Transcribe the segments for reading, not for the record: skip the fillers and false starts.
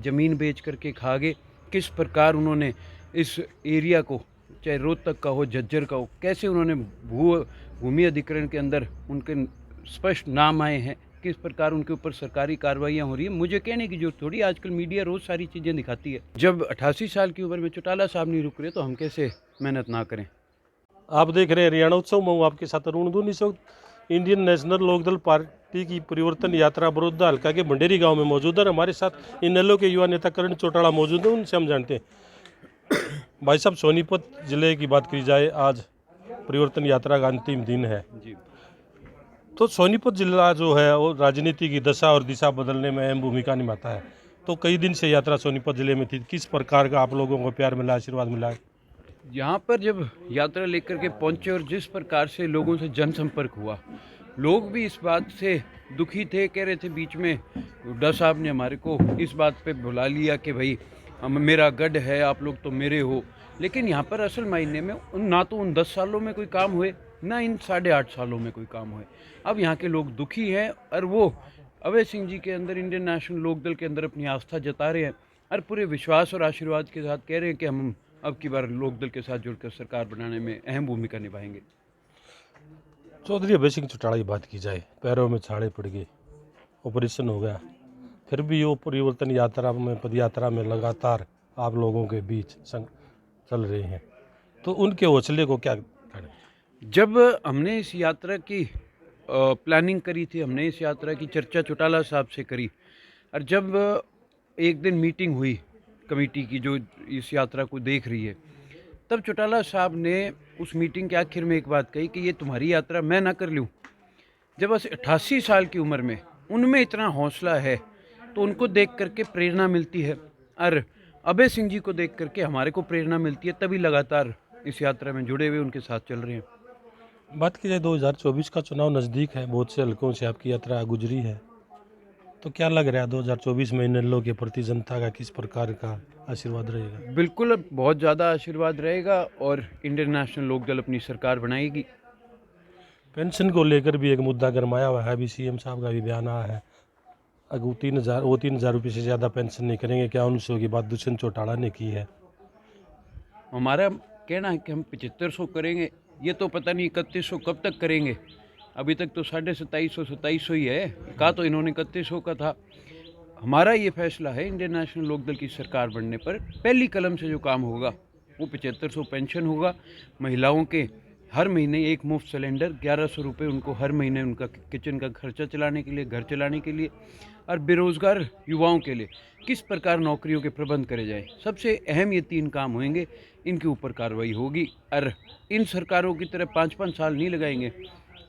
ज़मीन बेच करके खा गए। किस प्रकार उन्होंने इस एरिया को, चाहे रोहतक का हो, झज्जर का हो, कैसे उन्होंने भूमि अधिग्रहण के अंदर उनके स्पष्ट नाम आए हैं, किस प्रकार उनके ऊपर सरकारी कार्रवाइयाँ हो रही हैं। मुझे कहने की ज़रूरत थोड़ी, आजकल मीडिया रोज़ सारी चीज़ें दिखाती है। जब 88 साल की उम्र में चौटाला साहब नहीं रुक रहे तो हम कैसे मेहनत ना करें। आप देख रहे हैं हरियाणा उत्सव। मैं हूं आपके साथ अरुण दून। इस वक्त इंडियन नेशनल लोकदल पार्टी की परिवर्तन यात्रा बड़ौदा हल्का के भंडेरी गांव में मौजूद है। हमारे साथ इनेलो के युवा नेता करण चौटाला मौजूद हैं, उनसे हम जानते हैं। भाई साहब, सोनीपत जिले की बात की जाए, आज परिवर्तन यात्रा का अंतिम दिन है। जी, तो सोनीपत जिला जो है वो राजनीति की दशा और दिशा बदलने में अहम भूमिका निभाता है। तो कई दिन से यात्रा सोनीपत जिले में थी, किस प्रकार का आप लोगों को प्यार मिला, आशीर्वाद मिला? यहाँ पर जब यात्रा लेकर के पहुँचे और जिस प्रकार से लोगों से जनसंपर्क हुआ, लोग भी इस बात से दुखी थे, कह रहे थे बीच में हुड्डा साहब ने हमारे को इस बात पे बुला लिया कि भाई हम, मेरा गढ़ है, आप लोग तो मेरे हो। लेकिन यहाँ पर असल मायने में ना तो उन 10 सालों में कोई काम हुए, ना इन 8.5 सालों में कोई काम हुए। अब यहाँ के लोग दुखी हैं और वो अभय सिंह जी के अंदर, इंडियन नेशनल लोकदल के अंदर अपनी आस्था जता रहे हैं और पूरे विश्वास और आशीर्वाद के साथ कह रहे हैं कि हम अब की बार लोकदल के साथ जुड़कर सरकार बनाने में अहम भूमिका निभाएंगे। चौधरी अभय सिंह चौटाला की बात की जाए, पैरों में छाले पड़ गए, ऑपरेशन हो गया, फिर भी वो परिवर्तन यात्रा में, पद यात्रा में लगातार आप लोगों के बीच संग चल रहे हैं। तो उनके हौसले को क्या करें? जब हमने इस यात्रा की प्लानिंग करी थी, हमने इस यात्रा की चर्चा चौटाला साहब से करी और जब एक दिन मीटिंग हुई कमेटी की जो इस यात्रा को देख रही है, तब चौटाला साहब ने उस मीटिंग के आखिर में एक बात कही कि ये तुम्हारी यात्रा मैं ना कर लूँ। जब बस 88 साल की उम्र में उनमें इतना हौसला है तो उनको देख करके प्रेरणा मिलती है और अभय सिंह जी को देख करके हमारे को प्रेरणा मिलती है, तभी लगातार इस यात्रा में जुड़े हुए उनके साथ चल रहे हैं। बात की जाए 2024 का चुनाव नज़दीक है, बहुत से हलकों से आपकी यात्रा गुजरी है, तो क्या लग रहा है 2024 में इनेलो के प्रति जनता का किस प्रकार का आशीर्वाद रहेगा? बिल्कुल, अब बहुत ज़्यादा आशीर्वाद रहेगा और इंडियन नेशनल लोकदल अपनी सरकार बनाएगी। पेंशन को लेकर भी एक मुद्दा गरमाया हुआ है, अभी सीएम साहब का भी बयान आया है। अगर वो 3,000 रुपये से ज़्यादा पेंशन नहीं करेंगे, क्या 1900 की बात दुष्यंत चौटाला ने की है? हमारा कहना है कि हम 7500 करेंगे, ये तो पता नहीं 3100 कब तक करेंगे। अभी तक तो 2750 ही है, कहा तो इन्होंने 3100 का था। हमारा ये फैसला है इंडियन नेशनल लोकदल की सरकार बनने पर, पहली कलम से जो काम होगा वो 7500 पेंशन होगा। महिलाओं के हर महीने एक मुफ्त सिलेंडर, 1100 रुपये उनको हर महीने उनका किचन का खर्चा चलाने के लिए, घर चलाने के लिए। और बेरोज़गार युवाओं के लिए किस प्रकार नौकरियों के प्रबंध करे जाएँ, सबसे अहम ये 3 काम होंगे, इनके ऊपर कार्रवाई होगी। और इन सरकारों की तरह 5-5 साल नहीं लगाएंगे,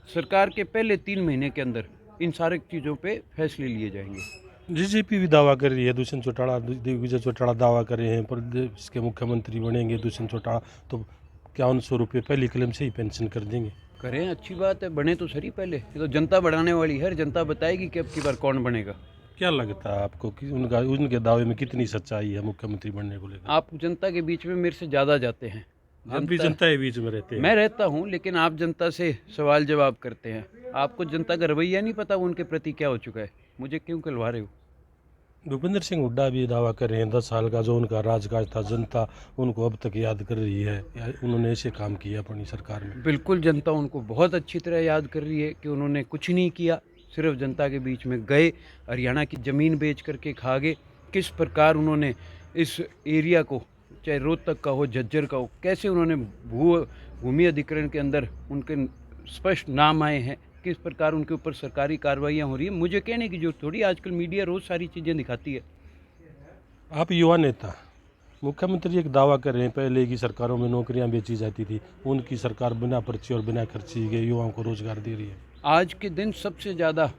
सरकार के पहले 3 महीने के अंदर इन सारी चीज़ों पे फैसले लिए जाएंगे। बीजेपी भी दावा कर रही है, दुष्यंत चौटाला, दिग्विजय चौटाला दावा कर रहे हैं प्रदेश के मुख्यमंत्री बनेंगे दुष्यंत चौटाला, तो क्या 1900 रुपये पहली कलम से ही पेंशन कर देंगे? करें, अच्छी बात है, बने तो सही पहले। ये तो जनता बढ़ाने वाली है, जनता बताएगी कि अब की बार कौन बनेगा। क्या लगता है आपको कि उनके दावे में कितनी सच्चाई है मुख्यमंत्री बनने को लेकर? आप जनता के बीच में मेरे से ज़्यादा जाते हैं। आप भी जनता के बीच में रहते हैं। मैं रहता हूँ, लेकिन आप जनता से सवाल जवाब करते हैं। आपको जनता का रवैया नहीं पता उनके प्रति क्या हो चुका है, मुझे क्यों कहलवा रहे हो। भूपेंद्र सिंह हुड्डा भी दावा कर रहे हैं 10 साल का जो उनका राजकाज था, जनता उनको अब तक याद कर रही है, उन्होंने ऐसे काम किया अपनी सरकार में। बिल्कुल, जनता उनको बहुत अच्छी तरह याद कर रही है कि उन्होंने कुछ नहीं किया, सिर्फ जनता के बीच में गए, हरियाणा की ज़मीन बेच करके खा गए। किस प्रकार उन्होंने इस एरिया को, चाहे रोहतक का हो, झज्जर का हो, कैसे उन्होंने भूमि अधिग्रहण के अंदर उनके स्पष्ट नाम आए हैं, किस प्रकार उनके ऊपर सरकारी कार्रवाइयाँ हो रही हैं। मुझे कहने की ज़रूरत थोड़ी, आजकल मीडिया रोज़ सारी चीज़ें दिखाती है। आप युवा नेता, मुख्यमंत्री एक दावा कर रहे हैं पहले की सरकारों में नौकरियां बेची जाती थी, उनकी सरकार बिना पर्ची और बिना खर्ची के युवाओं को रोजगार दे रही है। आज के दिन सबसे ज़्यादा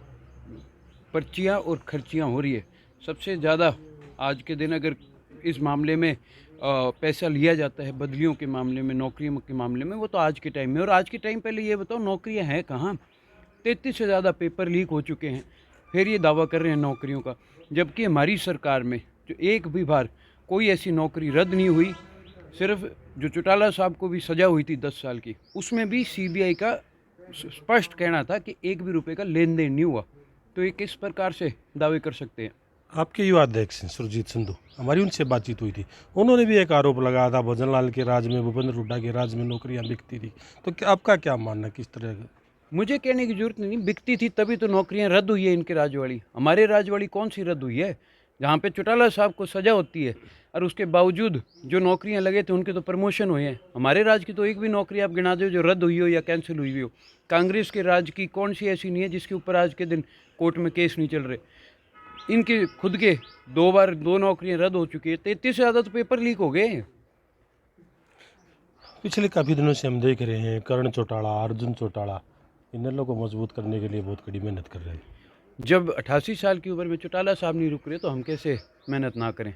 पर्चियाँ और खर्चियाँ हो रही है। सबसे ज़्यादा आज के दिन अगर इस मामले में पैसा लिया जाता है, बदलियों के मामले में, नौकरियों के मामले में, वो तो आज के टाइम में। और आज के टाइम पहले ये बताओ नौकरियां हैं कहाँ। 33 से ज़्यादा पेपर लीक हो चुके हैं, फिर ये दावा कर रहे हैं नौकरियों का। जबकि हमारी सरकार में जो एक भी बार कोई ऐसी नौकरी रद्द नहीं हुई। सिर्फ जो चौटाला साहब को भी सज़ा हुई थी 10 साल की, उसमें भी सीबीआई का स्पष्ट कहना था कि एक भी रुपये का लेन देन नहीं हुआ। तो ये किस प्रकार से दावे कर सकते हैं। आपके युवा अध्यक्ष हैं सुरजीत संधू, हमारी उनसे बातचीत हुई थी, उन्होंने भी एक आरोप लगाया था भजन लाल के राज में, भूपेंद्र हुड्डा के राज में नौकरियां बिकती थी। तो क्या आपका क्या मानना है, किस तरह का? मुझे कहने की जरूरत नहीं, बिकती थी तभी तो नौकरियां रद्द हुई है इनके राजवाड़ी। हमारे राजवाड़ी कौन सी रद्द हुई है? जहाँ पे चौटाला साहब को सजा होती है और उसके बावजूद जो नौकरियां लगे थे उनके तो प्रमोशन हुए हैं। हमारे राज की तो एक भी नौकरी आप गिना दो जो रद्द हुई हो या कैंसिल हुई हो। कांग्रेस के राज की कौन सी ऐसी नहीं है जिसके ऊपर आज के दिन कोर्ट में केस नहीं चल रहे। इनके खुद के 2 बार 2 नौकरियां रद्द हो चुकी है, 33 से ज़्यादा तो पेपर लीक हो गए हैं। पिछले काफ़ी दिनों से हम देख रहे हैं करण चौटाला, अर्जुन चौटाला इनेलो को मजबूत करने के लिए बहुत कड़ी मेहनत कर रहे हैं। जब 88 साल की उम्र में चौटाला साहब नहीं रुक रहे तो हम कैसे मेहनत ना करें।